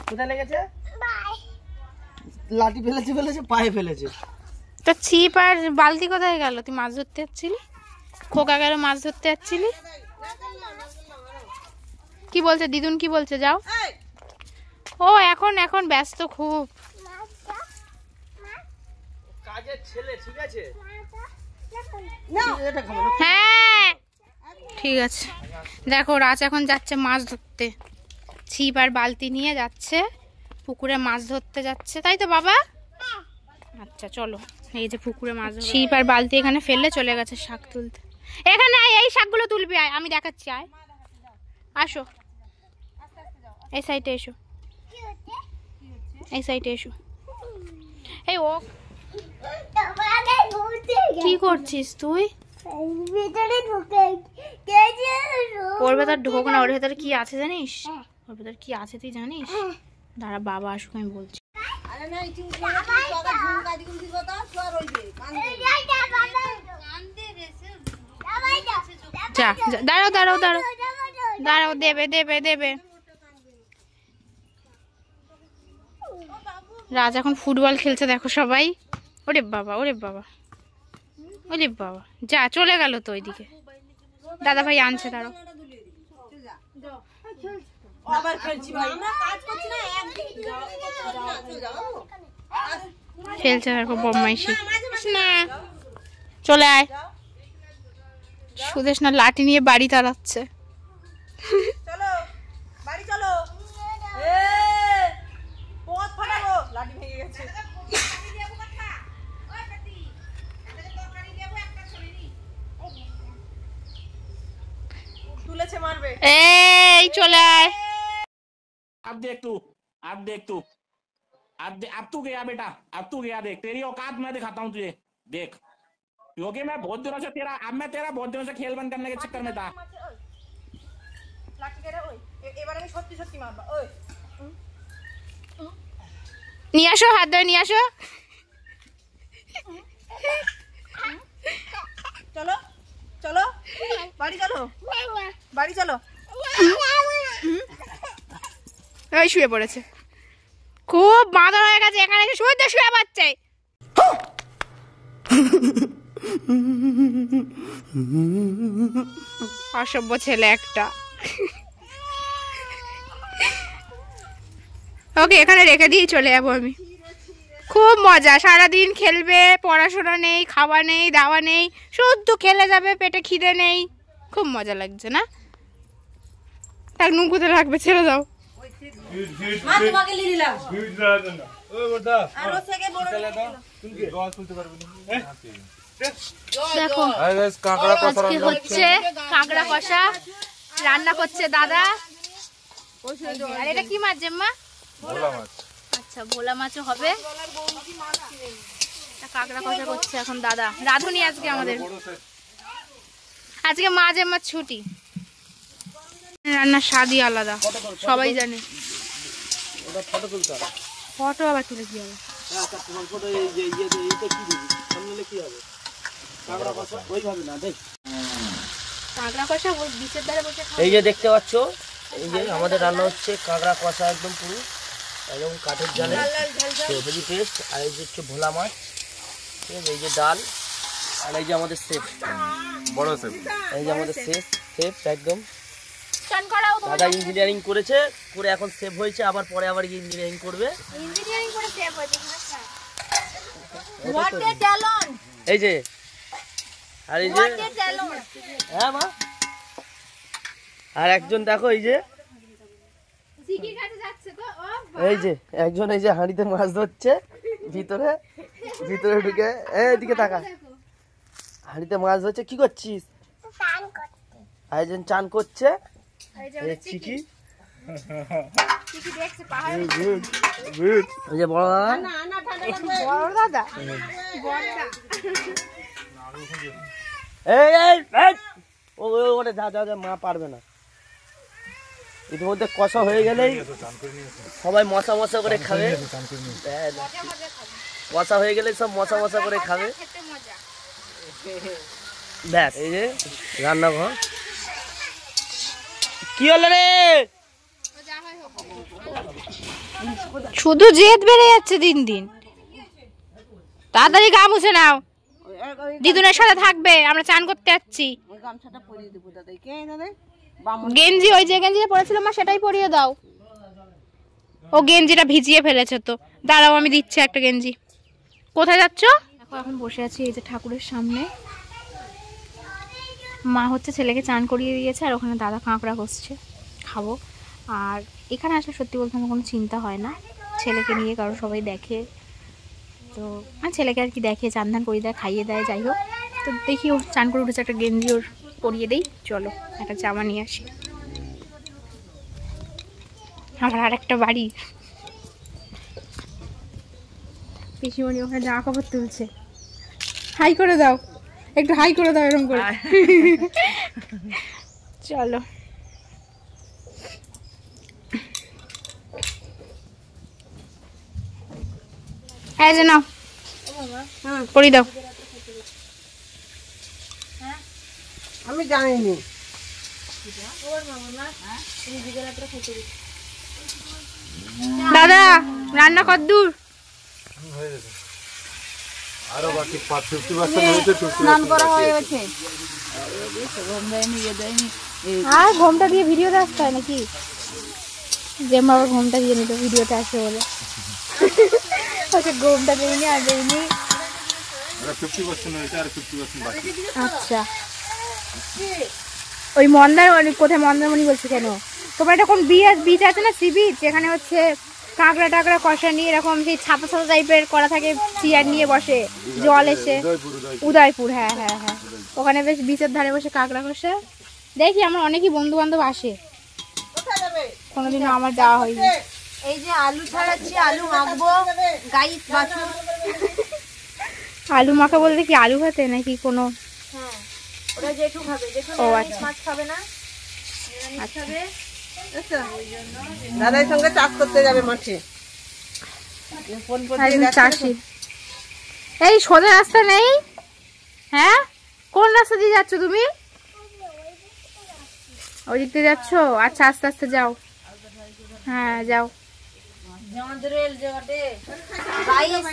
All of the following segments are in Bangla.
কোথায় লেগেছে? লাঠি ফেলেছে ফেলেছে পায়ে ফেলেছে। তো ছিপ আর বালতি কোথায় গেল? তুই মাছ ধরতে যাচ্ছিলি, খোকা গেল মাছ ধরতে যাচ্ছিলি। কি বলছে দিদুন, কি বলছে? যাও। ও এখন এখন ব্যস্ত খুব। কাজের ছেলে, ঠিক আছে? হ্যাঁ ঠিক আছে। দেখো রাজ এখন যাচ্ছে মাছ ধরতে, ছিপ আর বালতি নিয়ে যাচ্ছে পুকুরে মাছ ধরতে যাচ্ছে, তাই তো বাবা? আচ্ছা চলো, এই যে পুকুরে মাছ, ছিপ আর বালতি এখানে ফেলে চলে গেছে শাক তুলতে। এখানে আয়, এই শাকগুলো তুলবি, আয় আমি দেখাচ্ছি, আয় আসো এই সাইডে এসো, এই সাইডে এসো। এই ও কি করছিস তুই? ওর ভেতর ঢোক না, ওর ভেতরে কি আছে জানিস? ওর ভেতর কি আছে তুই জানিস? দাঁড়া বাবা আসুক আমি বলছি। যা দাঁড়াও দাঁড়াও দাঁড়াও দাঁড়াও, দেবে দেবে দেবে। রাজ এখন ফুটবল খেলছে দেখো সবাই। ওরে বাবা ওরে বাবা ওরে বাবা, যা চলে গেল তো ওইদিকে। দাদা ভাই আনছে, দাঁড়াও। খেলছে দেখো বদমাইশি। না চলে আয়। সুদেশ না লাঠি নিয়ে বাড়ি তাড়াচ্ছে। এই চলে আয়। अब देख तू, अब देख तू, अब तू गया बेटा, अब तू गया। देख तेरी औकात मैं दिखाता हूँ तुझे, देख। क्योंकि मैं बहुत दिनों से तेरा बहुत दिनों से खेल बंद करने के चक्कर में था। নিয়ে আসো, হাত ধরে নিয়ে আসো। চলো চলো বাড়ি চলো, বাড়ি চলো। ওই শুয়ে পড়েছে, খুব মাথা হয়ে গেছে, এখানে এসে শুয়ে শুয়ে পাচ্ছে। অসভ্য ছেলে একটা। ওকে এখানে রেখে দিয়ে চলে যাবো আমি। খুব মজা, সারাদিন খেলবে, পড়াশোনা নেই, খাওয়া নেই, দাওয়া নেই, শুধু খেলে যাবে, পেটে খিদে নেই। খুব মজা লাগছে না? তার নুকুতে রাখবে, ছেড়ে দাও। দেখো আজকে হচ্ছে কাঁকড়া কষা রান্না করছে দাদা। আর এটা কি মাছ জেম্মা? আচ্ছা ভোলা মাছও হবে। কাঁকড়া কষা করছে এখন দাদা। রাঁধুনি আজকে আমাদের, আজকে মা জেম্মার ছুটি। রান্নার স্বাদই আলাদা, সবাই জানে। ফটো আবার তুলে কি হবে? এই যে দেখতে পাচ্ছ, এই যে আমাদের রান্না হচ্ছে কাঁকড়া কষা, একদম পুরো একদম কাঠের জালে, হেভি টেস্ট। আর এই যে হচ্ছে ভোলা মাছ, ঠিক আছে? এই যে ডাল, আর এই যে আমাদের শেফ, বড় শেফ, এই যে আমাদের শেফ একদম। দাদা ইঞ্জিনিয়ারিং করেছে, করে এখন শেফ হয়েছে, আবার পরে আবার ইঞ্জিনিয়ারিং করবে। এই যে আর এই যে হ্যাঁ মা, আর একজন দেখো এই যে এই যে একজন এই যে হাঁড়িতে মাছ ধরছে, ভিতরে ভিতরে ঢুকে এইদিকে তাকা, হাঁড়িতে মাছ ধরছে। কি করছিস? একজন চান করছে, চিকি এই যে বড় দাদা, ওরে যা যা যা, মা পারবে না। ইতিমধ্যে কষা হয়ে গেলেই সবাই মশা মশা করে খাবে, কষা হয়ে গেলে সব মশা মশা করে খাবে। ব্যাস, এই যে রান্নাঘর। কি হলো রে? শুধু জেদ বেড়ে যাচ্ছে দিন দিন। তাড়াতাড়ি গা মুছে নাও, দিদুনের সাথে থাকবে, আমরা চান করতে যাচ্ছি। গেঞ্জি ওই যে গেঞ্জিটা পরেছিল মা সেটাই পরিয়ে দাও। ও গেঞ্জিটা ভিজিয়ে ফেলেছে তো, দাঁড়াও আমি দিচ্ছি একটা গেঞ্জি। কোথায় যাচ্ছ? এখন বসে আছি এই যে ঠাকুরের সামনে। মা হচ্ছে ছেলেকে চান করিয়ে দিয়েছে, আর ওখানে দাদা কাঁকড়া কষছে, খাবো। আর এখানে আসলে সত্যি বলতে আমার কোনো চিন্তা হয় না, ছেলেকে নিয়ে, কারণ সবাই দেখে তো, আর ছেলেকে আর কি দেখে, চান ধান করিয়ে দেয়, খাইয়ে দেয়, যাই হোক। তো দেখি ও চান করে উঠেছে, একটা গেঞ্জি ওর পরিয়ে দেই। চলো একটা জামা নিয়ে আসি। আমার আর একটা বাড়ি, পিসিমণি ওখানে জামা কাপড় তুলছে। হাই করে দাও, একটু হাই করে দাও এরকম করে। চলো এই যে নাও পরি দাও। আমি জানিনি। দাদা রান্না কদ্দূর? আরো বাকি 50% হয়েছে। স্নান করা হয়ে গেছে। আর ঘোমটা দিয়ে ভিডিওতে আসতে হয় নাকি? যে আবার ঘোমটা দিয়ে নিত ভিডিওতে আসে বলে। আচ্ছা ঘোমটা দিইনি আর দিইনি। 50% হয়েছে আর 50% বাকি। আচ্ছা ওই মন্দারমণি, কোথায় মন্দারমণি বলছি কেন? তোমার এটা কোন বিচ আছে না, সি বিচ, যেখানে হচ্ছে কাঁকড়া টাকড়া কষা নিয়ে এরকম সেই ছাপা ছাপা টাইপের করা থাকে, চেয়ার নিয়ে বসে, জল এসে। উদয়পুর, হ্যাঁ হ্যাঁ হ্যাঁ, ওখানে বেশ বিচের ধারে বসে কাঁকড়া কষা দেখি। আমার অনেকই বন্ধু বান্ধব আসে, কোনোদিনও আমার যাওয়া হয়নি। এই যে আলু ছাড়াচ্ছি, আলু মাখবো, গাই বাছুর। আলু মাখা বলতে কি আলু ভাতে নাকি কোনো? হ্যাঁ ওটা জেঠু খাবে, জেঠু ও আচ্ছা মাছ খাবে না, খাবে। দাদার সঙ্গে চাষ করতে যাবে মাঠে। চাষি এই সোজা রাস্তা নেই? হ্যাঁ কোন রাস্তা দিয়ে যাচ্ছ তুমি? ওই দিক দিয়ে যাচ্ছ? আচ্ছা আস্তে আস্তে যাও। হ্যাঁ যাও। জাঁদরেল জায়গাতে গাইস,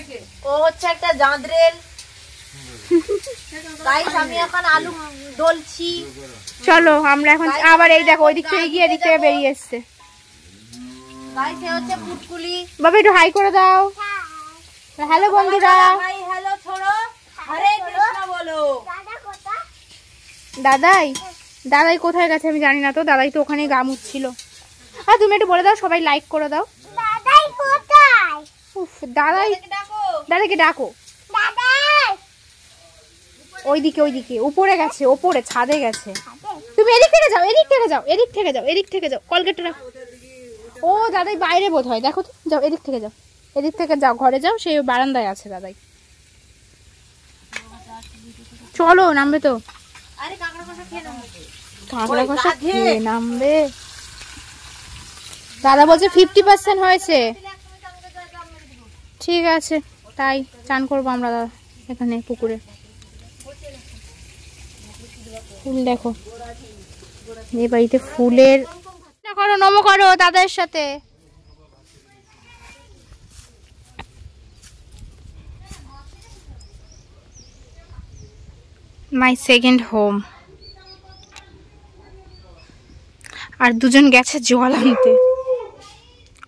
ও হচ্ছে একটা জাঁদরেল গাইস। আমি এখন আলু ডলছি। চলো আমরা এখন আবার এই দেখো ওই দিক থেকে গিয়ে এদিক থেকে বেরিয়ে এসছে। গাইস এ হচ্ছে পুটকুলি। বাবা একটু হাই করে দাও। হ্যালো বন্ধুরা। হাই হ্যালো ছোড়ো, হরে কৃষ্ণ বলো। দাদাই, দাদাই কোথায় গেছে আমি জানি না তো, দাদাই তো ওখানে গা মুছছিল। আর তুমি একটু বলে দাও, সবাই লাইক করে দাও। দাদাই কোথায়? উফ দাদাই, দাদাকে ডাকো। ওইদিকে ওইদিকে উপরে গেছে, উপরে ছাদে গেছে। তুমি এদিক থেকে যাও, এদিক থেকে যাও, এদিক থেকে যাও, এদিক থেকে যাও, কলগেটটা রাখো। ও দাদাই বাইরে বোধ হয়, দেখো তো, যাও এদিক থেকে যাও, এদিক থেকে যাও, ঘরে যাও, সেই বারান্দায় আছে দাদাই। চলো নামবে তো, আরে কাঁকড়া কষা খেয়ে নাও। কাঁকড়া কষা খেয়ে নামবে। দাদা বলছে 50% হয়েছে। ঠিক আছে তাই চান করবো আমরা এখানে পুকুরে। ফুল দেখো, এই বাড়িতে ফুলের করো, নম করো দাদার সাথে। My second home. আর দুজন গেছে জল আনতে।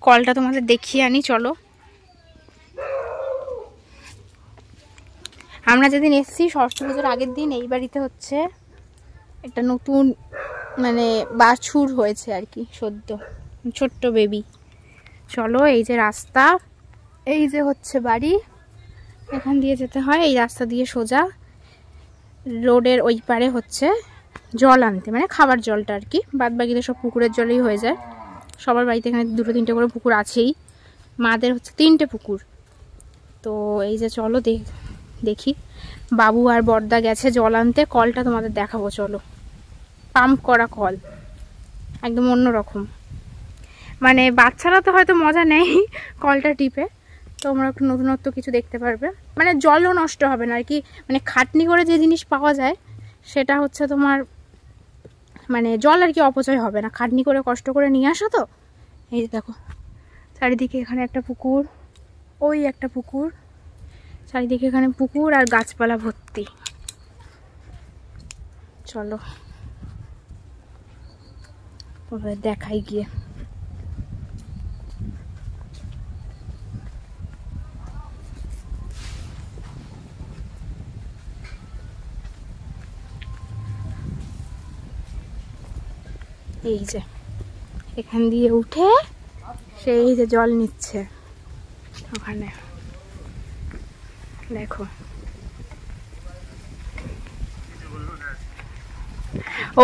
কলটা তোমাদের দেখিয়ে আনি চলো। আমরা যেদিন এসেছি সরস্বতী পুজোর আগের দিন, এই বাড়িতে হচ্ছে একটা নতুন মানে বাছুর হয়েছে আর কি, সদ্য ছোট্ট বেবি। চলো এই যে রাস্তা, এই যে হচ্ছে বাড়ি, এখান দিয়ে যেতে হয়, এই রাস্তা দিয়ে সোজা রোডের ওই পারে হচ্ছে জল আনতে, মানে খাবার জলটা আর কি। বাদ বাকিতে সব পুকুরের জলেই হয়ে যায়। সবার বাড়িতে এখানে 2-3টে করে পুকুর আছেই, মাদের হচ্ছে 3টে পুকুর। তো এই যে চলো দেখি, বাবু আর বড়দা গেছে জল আনতে। কলটা তোমাদের দেখাবো চলো, পাম্প করা কল, একদম অন্যরকম। মানে বাচ্চারা তো হয়তো মজা নেই কলটা টিপে, তোমরা একটু নতুনত্ব কিছু দেখতে পারবে। মানে জলও নষ্ট হবে না আর কি, মানে খাটনি করে যে জিনিস পাওয়া যায় সেটা হচ্ছে তোমার মানে জল আর কি অপচয় হবে না। খাটনি করে কষ্ট করে নিয়ে আসো তো, এই যে দেখো চারিদিকে এখানে একটা পুকুর, ওই একটা পুকুর, চারিদিকে এখানে পুকুর আর গাছপালা ভর্তি। চলো ওদের দেখাই গিয়ে। এই যে এখান দিয়ে উঠে সেই যে জল নিচ্ছে ওখানে দেখো।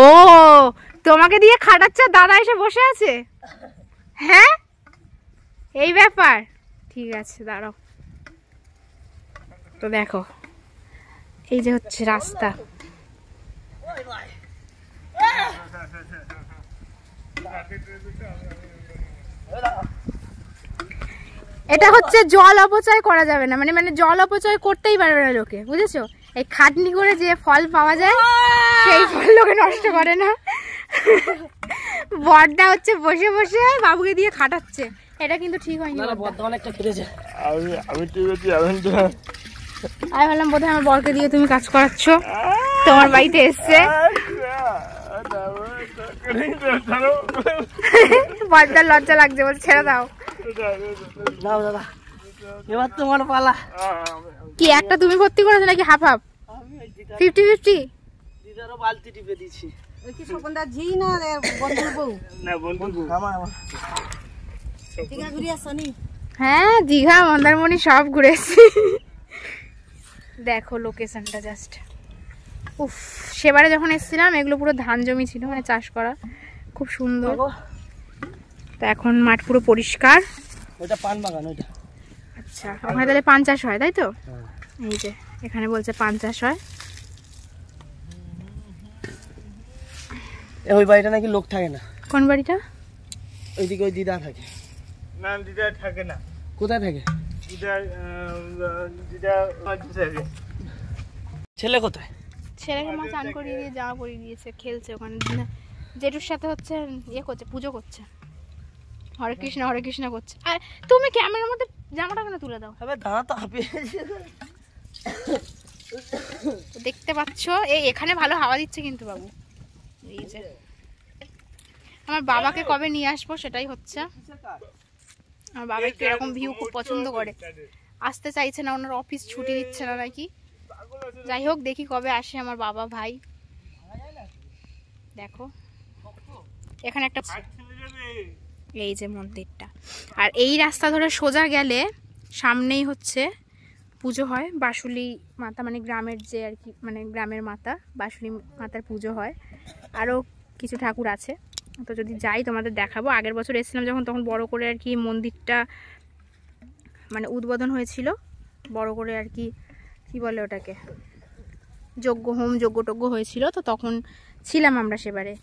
ও তোমাকে দিয়ে খাটাচ্ছে, দাদা এসে বসে আছে? হ্যাঁ এই ব্যাপার, ঠিক আছে দাঁড়াও। তো দেখো এই যে হচ্ছে রাস্তা, এটা হচ্ছে জল অপচয় করা যাবে না, মানে মানে জল অপচয় করতেই পারবে না লোকে, বুঝেছো? এই খাটনি করে যে ফল পাওয়া যায় সেই ফল লোকে নষ্ট করে না। বড়টা হচ্ছে বসে বসে বাবুকে দিয়ে খাটাচ্ছে, এটা কিন্তু ঠিক হয়নি। অনেকটা কেটেছে। আমি ভাবলাম বোধহয় আমার বরকে দিয়ে তুমি কাজ করাচ্ছ, তোমার বাড়িতে এসছে। বড়টার লজ্জা লাগছে, বলছে ছেড়ে দাও। দাদা এবার তোমার পালা। কি একটা তুমি ভর্তি করেছো নাকি হাফ হাফ? 50-50 দিদারও বালতি টিপে দিয়েছি। ঝি না বন্ধুর বউ? না বন্ধু দীঘা ঘুরে আসনি? হ্যাঁ দীঘা মন্দারমণি সব ঘুরেছি। দেখো লোকেশনটা জাস্ট উফ। সেবারে যখন এসেছিলাম এগুলো পুরো ধান জমি ছিল, মানে চাষ করা, খুব সুন্দর। তো এখন মাঠ পুরো পরিষ্কার। ওটা পান বাগান ওইটা। আচ্ছা ওখানে তাহলে পান চাষ হয় তাই তো? এই যে এখানে বলছে পান চাষ হয়। ওই বাড়িটা নাকি লোক থাকে না। কোন বাড়িটা? ওইদিকে ওই দিদা থাকে। না দিদা থাকে না। কোথায় থাকে? দিদা থাকে। ছেলে কোথায়? ছেলেকে মা চান করিয়ে দিয়ে জামা পরিয়ে দিয়েছে, খেলছে ওখানে। জেঠুর সাথে হচ্ছে ইয়ে করছে, পুজো করছে, হরে কৃষ্ণ করছে। আর তুমি ক্যামেরার মধ্যে জামাটা কেন তুলে দাও? আবে দাঁড়া তো হাঁপিয়ে। দেখতে পাচ্ছ এই এখানে ভালো হাওয়া দিচ্ছে কিন্তু বাবু। এই যে আমার বাবাকে কবে নিয়ে আসবো সেটাই হচ্ছে। আমার বাবা একটু এরকম ভিউ খুব পছন্দ করে, আসতে চাইছে না, ওনার অফিস ছুটি দিচ্ছে না নাকি। যাই হোক দেখি কবে আসে আমার বাবা ভাই। দেখো এখানে একটা, এই যে মন্দিরটা, আর এই রাস্তা ধরে সোজা গেলে সামনেই হচ্ছে পুজো হয়। বাসুলি মাতা মানে গ্রামের যে আর কি, মানে গ্রামের মাতা বাসুলি মাতার পুজো হয়। আরও কিছু ঠাকুর আছে, তো যদি যাই তোমাদের দেখাবো। আগের বছর এসেছিলাম যখন, তখন বড় করে আর কি মন্দিরটা মানে উদ্বোধন হয়েছিল, বড় করে আর কি কি বলে ওটাকে, যজ্ঞ হয়েছিল, তো তখন ছিলাম আমরা সেবারে।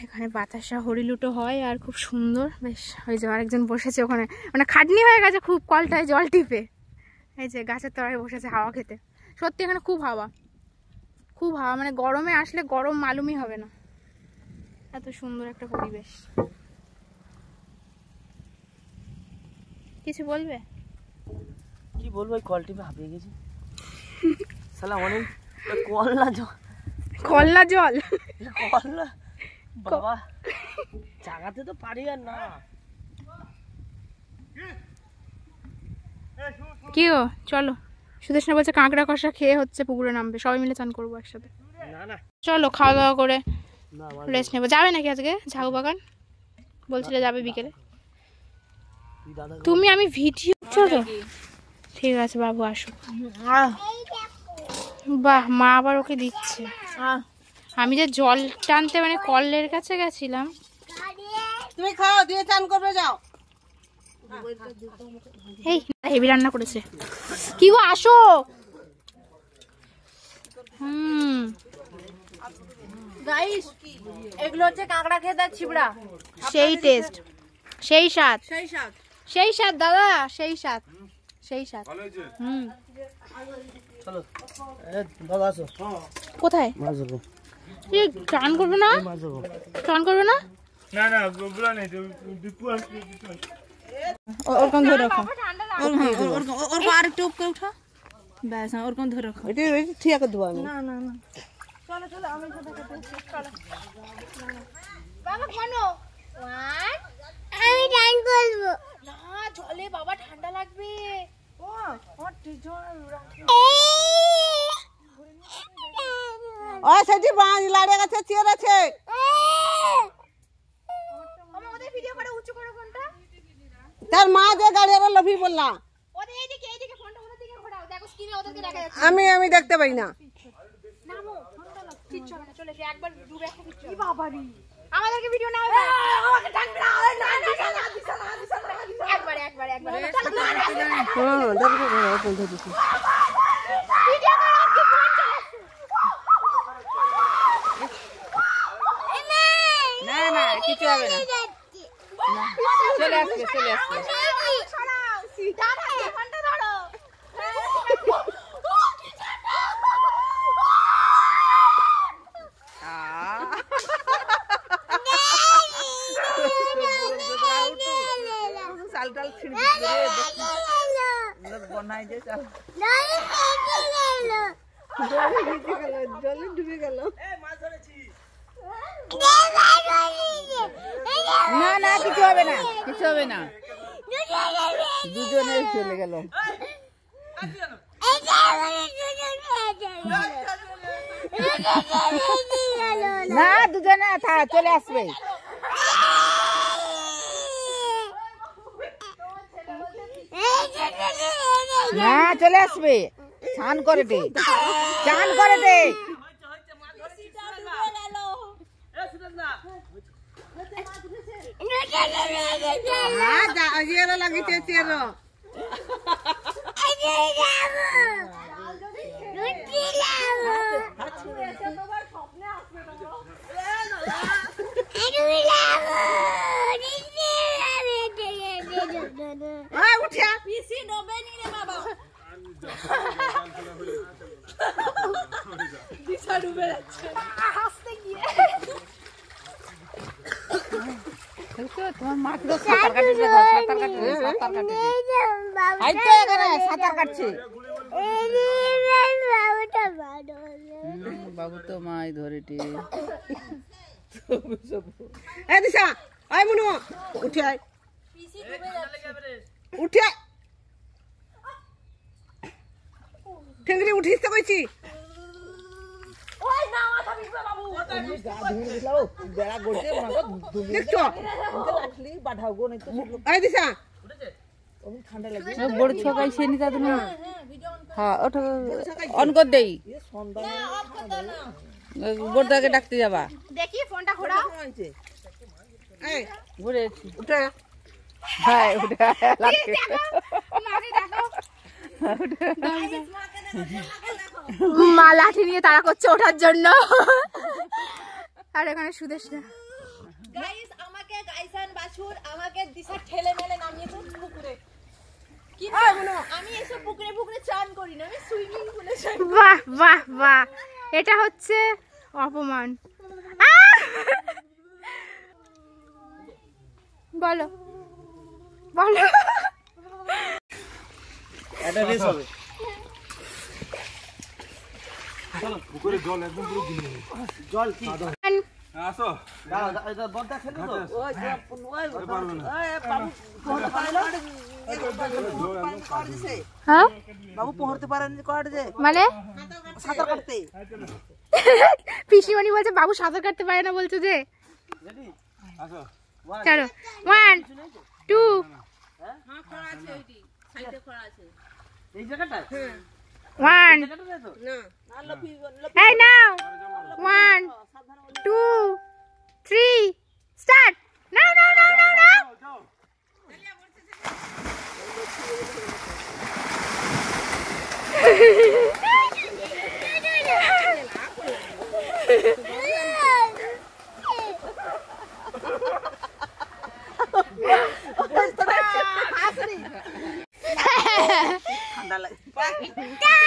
এখানে বাতাসা হরিলুটো হয় আর খুব সুন্দর বেশ। ওই যে আরেকজন বসেছে ওখানে, মানে খাটনি হয়ে গেছে খুব, কলটায় জল টিপে। এই যে গাছের তলায় বসেছে হাওয়া খেতে। সত্যি এখানে খুব হাওয়া, মানে গরমে আসলে গরম মালুমই হবে না, এত সুন্দর একটা পরিবেশ। কিছু বলবে? কি বলবো, ওই কল টিপে হাঁপিয়ে গেছি। শালা অনেক কলনা জল কলনা বাবা, জাগাতে তো পারি আর না। কি গো চলো, সুদেশনা বলছে কাঁকড়া কষা খেয়ে হচ্ছে পুকুরে নামবে, সবাই মিলে চান করবো একসাথে। না চলো খাওয়া দাওয়া করে রেস্ট নেবো। যাবে নাকি আজকে ঝাউ বাগান? বলছিলে যাবে বিকেলে। তুমি আমি ভিডিও চলো, ঠিক আছে বাবু আসো। বাহ মা আবার ওকে দিচ্ছে। আমি যে জল টানতে মানে কলের কাছে গেছিলাম। তুমি খাও, দিয়ে চান করবে যাও। এই হেভি রান্না করেছে। কি গো আসো। গাইস এগুলো হচ্ছে কাঁকড়া খেতে ছিবড়া, সেই টেস্ট, সেই স্বাদ, সেই স্বাদ দাদা, সেই স্বাদ। চলো দাদা আসো। কোথায় মাছ ধরবো। চান করবে না? মাছ ধরবো। চান করবে না? না না গোবরা নেই তো দীপু আসছে ওরকম ধরে রাখো ওর আর একটু উপরে উঠা ব্যাস ওরকম ধরে রাখো এটা ঠিক আছে দেবো আমি না না না চলো চলো আমি সাথে চলো বাবা ঘনো আমি ডান করবো না চলে বাবা ঠান্ডা লাগবে ও ও সেটি বাঁশ লাড়ে গেছে চেয়ার আছে আমার ওদের ভিডিও করে উঁচু করে ফোনটা তার মা যে গাড়ির লোভি বললা ওদের এইদিকে ফোনটা ওদের দিকে ঘোরাও দেখো স্ক্রিনে ওদেরকে দেখা যাচ্ছে আমি দেখতে পাই না নামো ফোনটা লাগ কিচ্ছু হবে না চলে এসে একবার ডুবে একটা কিচ্ছু কি বাবারি আমাদেরকে ভিডিও নাও আমাকে ডাকবে না একবার হ্যাঁ দেখো ফোন ধরেছি ভিডিও করো কি ফোন না না কিছু হবে না চলে আসবে সরাও দাঁড়াও ফোনটা ধরো চাল টাল ছিঁড়ে বনাই যে চাল জলে ডুবে গেল না না কিছু হবে না দুজনে চলে গেল না দুজনে চলে আসবে না চলে আসবে চান করে দে লাগিছে চের উঠিয়া পিসি ডোবে নি রে বাবা দিশা ডুবে যাচ্ছে হাসতে গিয়ে তোমার মা কি সাঁতার কাটছে সাঁতার কাটছে বাবু তো মাই ধরেটি এই দিশা আয় মনু উঠে আয় উঠে ঠেঙ্গরি উঠিস তো কইছি দেখছো এই দিশা বড় ছকাই সেনি তা তুমি হ্যাঁ ওটা অন কর দেই বড়দাকে ডাকতে যাবা দেখি ফোনটা ঘোরাও এই ঘুরে উঠে মা লাঠি নিয়ে তাড়া করছে ওঠার জন্য আর এখানে সুদেশ না গাইস আমাকে গাইসান বাছুর আমাকে দিশা ঠেলে মেলে নামিয়েছে পুকুরে কি আমি এসব পুকুরে চান করি না আমি সুইমিং পুলে চান বাহ বাহ বাহ এটা হচ্ছে অপমান বলো এটা রেস হবে পুকুরে জল একদম পুরো জল কি আসো দাও এটা বলটা খেলবো তো ওই পারবে না হ্যাঁ বাবু পড়তে পারেন কর যে মানে সাঁতার কাটতে পিসিমণি বলছে বাবু সাঁতার কাটতে পারে না বলছো যে রেডি আসো চলো 1 2 এই জায়গাটা 1 Hey now 1 2 3 start no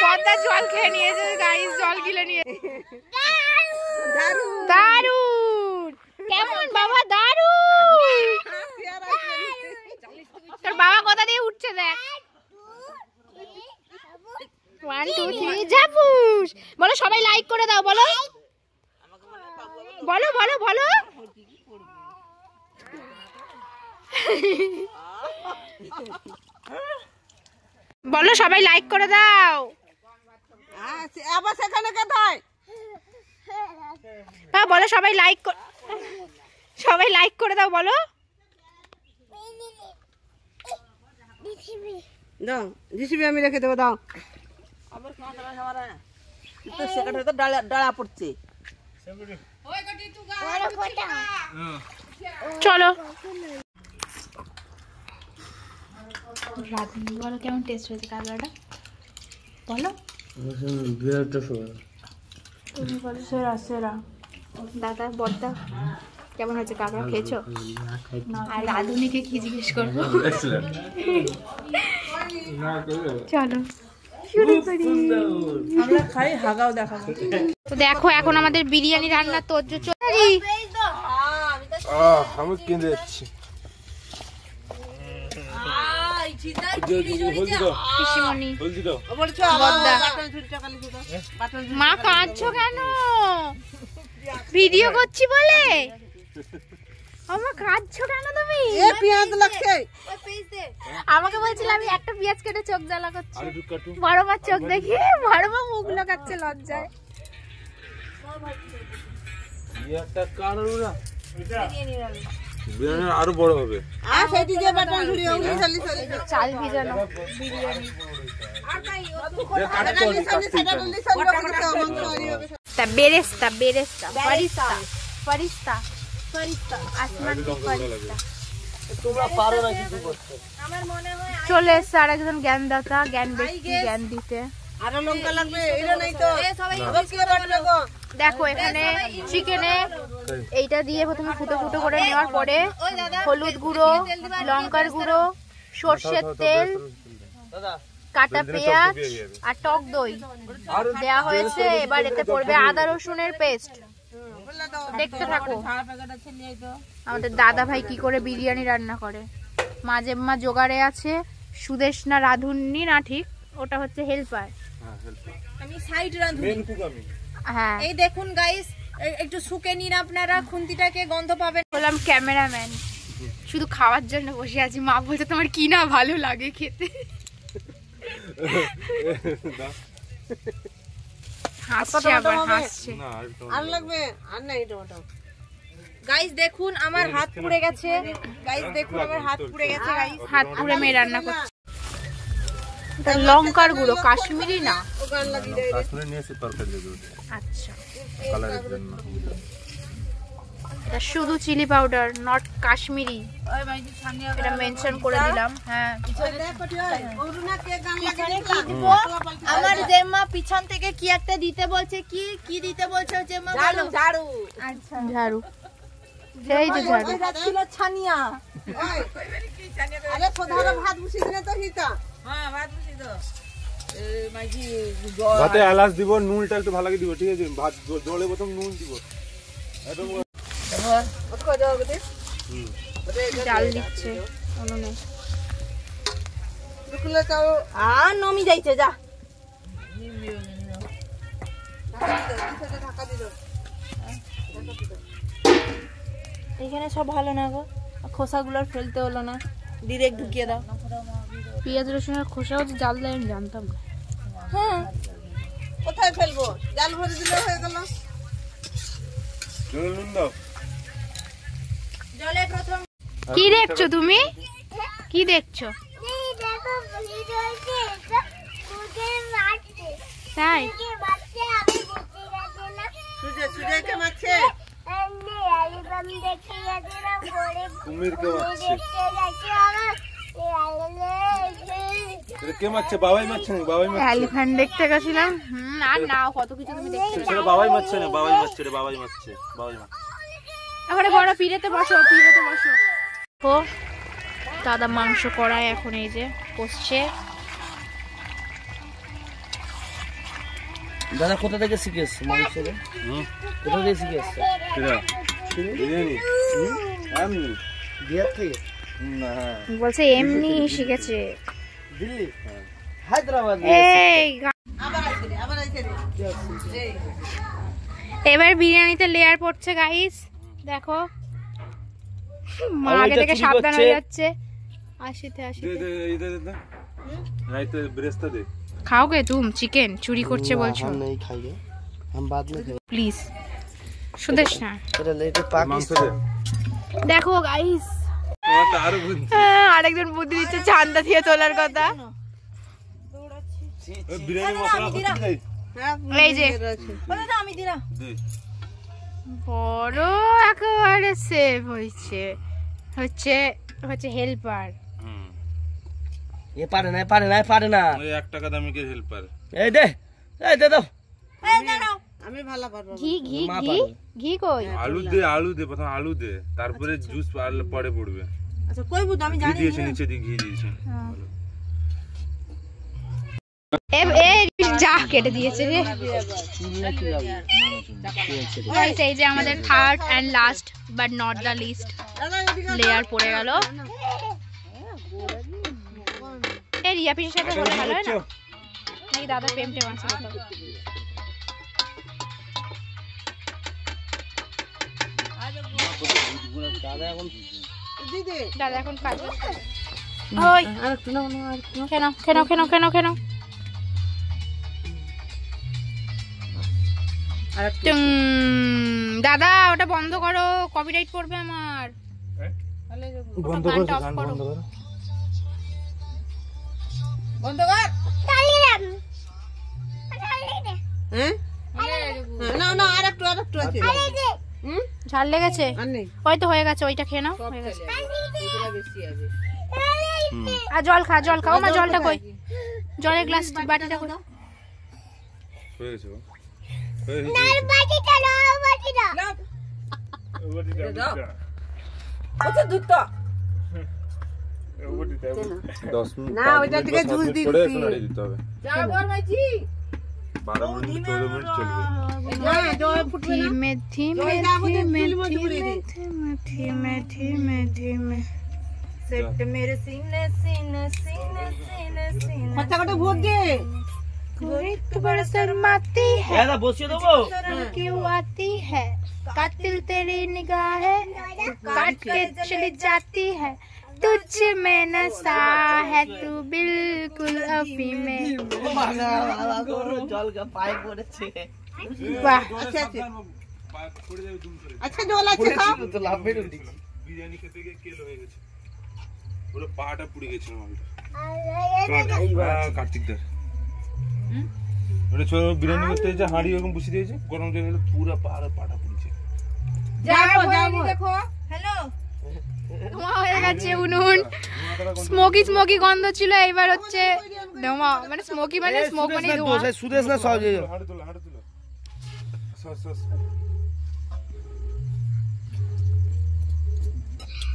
Padma জল খেয়ে নিয়েছে গাইস জল গিলে নিয়ে দারুণ কেমন বাবা দারুণ 2 3 জাপুস বলো সবাই লাইক করে দাও বলো বলো বলো বলো বলো সবাই লাইক করে দাও আবার সেখানে কোথায় হ্যাঁ বলো সবাই লাইক করে দাও বলো দাও জিসিবি আমি রেখে দেবো দাও আবার তো সেখানে তো ডালা পড়ছে চলো রাধুনি বলো কেমন টেস্ট হয়েছে কাঁকড়াটা বলো তুমি বলো সেরা সেরা দাদা বড়দা কেমন হয়েছে কাঁকড়া খেয়েছো আর রাধুনিকে কি জিজ্ঞেস করবো চলো শুরু করি আমরা খাই হাগাও দেখাবো তো দেখো এখন আমাদের বিরিয়ানি রান্না তোর চলি আমি কিনে যাচ্ছি পিসিমণি বলছো বড়দা মা কাঁদছো কেন ভিডিও করছি বলে আমার কাঁদছো কেন তুমি পেঁয়াজ লাগছে আমাকে বলছিল আমি একটা পেঁয়াজ কেটে চোখ জ্বালা করছি বড় মার চোখ দেখি বড় মা মুখ লাগাচ্ছে লজ্জায় বিরিয়ানি আরো বড় হবে চাল ভিজানো তা বেরেস্তা বেরেস্তা ফারিস্তা ফারিস্তা ফারিস্তা আসমানি ফারিস্তা তোমরা পারো না কিছু করতে। চলে এসছে আর একজন জ্ঞানদাতা জ্ঞান ব্যক্তি জ্ঞান দিতে আরো লঙ্কা লাগবে এটা নাই তো আবার কি বাটবে গো দেখো এখানে চিকেনে এইটা দিয়ে প্রথমে ফুটো ফুটো করে নেওয়ার পরে হলুদ গুঁড়ো লঙ্কার গুঁড়ো সর্ষের তেল কাটা পেঁয়াজ আর টক দই দেয়া হয়েছে এবার এতে পড়বে আদা রসুনের পেস্ট দেখতে থাকো আমাদের দাদা ভাই কি করে বিরিয়ানি রান্না করে মা জোগাড়ে আছে সুদেশনা রাধুনি না ঠিক ওটা হচ্ছে হেল্পার আমি সাইড রাঁধুনি হ্যাঁ এই দেখুন গাইস একটু শুকে নিন আপনারা খুন্তিটাকে গন্ধ পাবেন বললাম ক্যামেরাম্যান শুধু খাওয়ার জন্য বসে আছি মা বলছে তোমার কি না ভালো লাগে খেতে হাসছে আবার হাসছে আর লাগবে আর নাই টমেটো গাইস দেখুন আমার হাত পুড়ে গেছে গাইস দেখুন আমার হাত পুড়ে গেছে গাইস হাত পুড়ে মেয়ে রান্না করছে এটা লঙ্কার গুঁড়ো কাশ্মীরি না ও গান লাগি দেয় কাশ্মীরে নিয়ে এসে তরকারি দিয়ে দেবো আচ্ছা কালারের জন্য এটা শুধু চিলি পাউডার নট কাশ্মীরি ওই ভাইজি সামনে এটা মেনশন করে দিলাম হ্যাঁ ওরুনা কে গান লাগি আমার জেম্মা পিছন থেকে কি একটা দিতে বলছে কি কি দিতে বলছে জেম্মা ঝাড়ু ঝাড়ু আচ্ছা ঝাড়ু সেই যে ঝাড়ু ছিল ছানিয়া ওই আরে সোধারা ভাত বসি দিলে তো হিতা হ্যাঁ ভাত বসি দাও এই মাইজি ভাতে এলাচ দিব নুনটা একটু ভালো করে দিব ঠিক আছে ভাত জলে প্রথম নুন দিব একদম কত কয় দাও গতে ডাল দিচ্ছে উনুনে দুকুলে তাও আর নমি যাইছে যা ঢাকা দিল এখানে সব ভালো না গো খোসাগুলোর ফেলতে হলো না ডিরেক্ট ঢুকিয়ে দাও পেঁয়াজ রসুনের খোসাও যে জাল দেয় আমি জানতাম না হ্যাঁ কোথায় ফেলবো জাল ভরে দিলে হয়ে গেল জলে নুন দাও জলে প্রথম কি দেখছো তুমি কি দেখছো দেখো ভিডিওতে এটা মুখে মারছে তাই মুখে মারছে আমি বুঝতে পারছি না সুজে সুজে কে মারছে এমনি অ্যালবাম দেখে যাচ্ছিলাম পরে কুমিরকে মারছে দেখতে যাচ্ছি আমার এটা কে মারছে বাবাই মারছে না বাবাই মারছে এলিফ্যান্ট দেখতে গেছিলাম আর না কত কিছু তুমি দেখতে সেটা বাবাই মারছে না বাবাই মারছে রে বাবাই মারছে বাবাই মারছে ওখানে বড় পিড়েতে বসো ও দাদা মাংস কড়াই এখন এই যে কষছে দাদা কোথা থেকে শিখেছ মাংস কোথা থেকে শিখেছ কেডা বিরিয়ানি এমনি বিহার থেকে না বলছে এমনি শিখেছে দিল্লি হায়দ্রাবাদ এই আবার আইছে রে, আবার আইছে রে। এই এবার বিরিয়ানিতে লেয়ার পড়ছে গাইস, দেখো মা আগে থেকে সাবধান হয়ে যাচ্ছে। আসিতে দে দে এই দে দে রাইতে ব্রেস্তা দে। খাওগে তুমি চিকেন চুরি করছে বলছো? हम नहीं खाएंगे, हम बाद में खाएंगे। প্লিজ সুদেশ না। तेरा लेके মাংস पाकिस्तान দে। দেখো গাইস তোমার তো আরো বুদ্ধি। আরেকজন বুদ্ধি দিচ্ছে চান্দা দিয়ে তোলার কথা। ওই বিরিয়ানি মশলা কত দেই? হ্যাঁ এই যে বলে দাও আমি দিলাম। দে। বড় একেবারে সেভ হচ্ছে হচ্ছে হচ্ছে হেল্পার। হুম ये पारे ना पारे ना पारे ना ওই 1 টাকা দামি কে হেল্পার। ए दे दो এই দাঁড়াও। আমি ভালো পারবো। ঘি ঘি মা ঘি পারে। ঘি কই? আলু দে প্রথম আলু দে, তারপরে জুস পরে পড়বে। আচ্ছা কই বুঝ আমি ঘি জানি দিয়েছে নিচে দিয়ে ঘি দিয়েছে। এ এ যা কেটে দিয়েছে রে। গাইস এই যে আমাদের third and last but not the least layer পড়ে গেল। এই রিয়া পিসের সাথে হলে ভালো হয় না নাকি দাদা প্রেম টেম আছে তো? দিদি দাদা এখন কাজ ওই আর একটু নাও না, আর একটু নাও। কেন কেন কেন কেন কেন আর একটু টুং। দাদা ওটা বন্ধ করো, কপিরাইট পড়বে আমার। বন্ধ গানটা কর off গান করো। বন্ধ কর। বন্ধ কর। হ্যাঁ না না আর একটু আছে। হুম ঝাল লেগেছে? আর নেই ওই তো হয়ে গেছে, ওইটা খেয়ে নাও, হয়ে গেছে। এগুলা বেশি আছে। আর জল খা, জল খাও মা, জলটা কই? জলের গ্লাস বাটিটা কই? হয়ে গেছে গো। হয়ে গেছে। আচ্ছা দুধটা 10 মিনিট না, ওইটা থেকে জুস দিচ্ছি। পরে সোনাড়ি দিতে হবে। যা গরমাইছি 12 মিনিট 14 মিনিট চলবে। না জল ফুটবে না। ধীমে ধীমে জলটা আমাদের ধীমে চুলির মধ্যে পুড়ে ধীমে দে। ধীমে ধীমে ধীমে ধীমে সেট মেরে সিনে সিনে সিনে সিনে সিনে খরচা কত ভোট দে। कोई तो बड़ा शर्माती है दादा बसिए देबो क्यों आती है कातिल तेरी निगाह है काट के चली जाती है तुझ में नशा है तू बिल्कुल अभी में। জল কা পায়ে পড়েছে वाह আচ্ছা আচ্ছা পড়ে যাবে দুম করে। আচ্ছা জল আছে খাও। তো লাভ বের উঠেছে বিরিয়ানি খেতে গিয়ে কেল হয়ে গেছে। পুরো পাটা পুড়ে গেছে মালটা। কার্তিক দা ওটা ছোট বিরিয়ানি করতে যে হাঁড়ি ওরকম বসিয়ে দিয়েছে, গরম জল হলে পুরো পাটা পুড়েছে। যাবো যাবো দেখো হ্যালো ধোঁয়া হয়ে গেছে উনুন, স্মোকি স্মোকি গন্ধ ছিল, এবার হচ্ছে ধোঁয়া, মানে স্মোকি মানে স্মোক মানে ধোঁয়া। সুদেশ না সহজে হাঁড়ি তোলা সস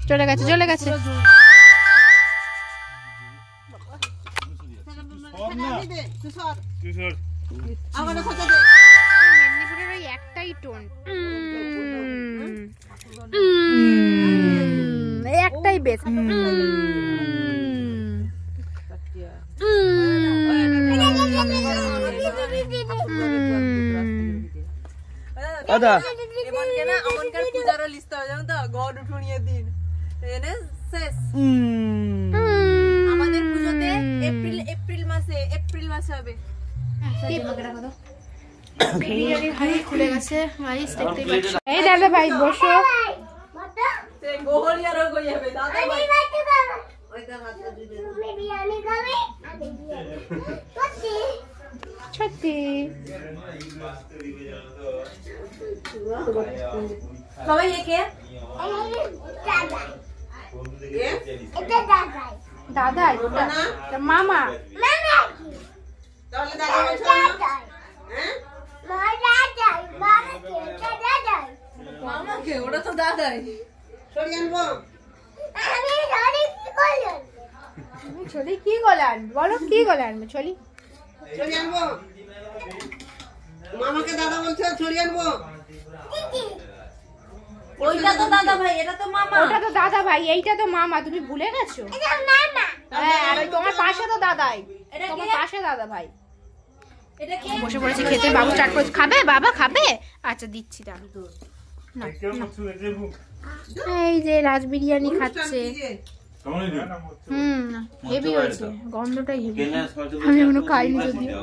চলে গেছে চলে গেছে। দে তুই সর কিশোর আমার খরচা দে। মেদিনীপুরের ওই একটাই টোন, এই একটাই বেশ। দাদা এমনকে না আমনকার পূজারও লিস্ট হয়ে যাবে তো গড় উঠুনিয়ে দিন এনে শেষ আমাদের পুজোতে এপ্রিল মাসে হবে। খুলে গেছে গাইস, দেখতেই পাচ্ছ। এই দাদা ভাই বসো। সেই গোহলিয়ারও গই হবে দাদা ভাই সত্যি সবাই একে দাদাই ওটা মামা। তাহলে দাদা বলছো না? হ্যাঁ মামাকে ওটা তো দাদাই সরিয়ে আনবো। ছলি কি গলা আনবে বলো, কি গলা আনবে ছলি? সরিয়ে আনবো। মামাকে দাদা বলছো সরিয়ে আনবো। ওইটা তো দাদা ভাই এটা তো মামা ওটা তো দাদা ভাই, এইটা তো মামা, তুমি ভুলে গেছো? হ্যাঁ আর ওই তোমার পাশে তো দাদাই। তোমার পাশে দাদা ভাই বসে পড়েছে খেতে। বাবু চাট করে খাবে, বাবা খাবে? আচ্ছা দিচ্ছি দাঁড়া। এই যে রাজ বিরিয়ানি খাচ্ছে। হেভি হয়েছে, গন্ধটাই হেভি। আমি এখনো খাইনি যদিও।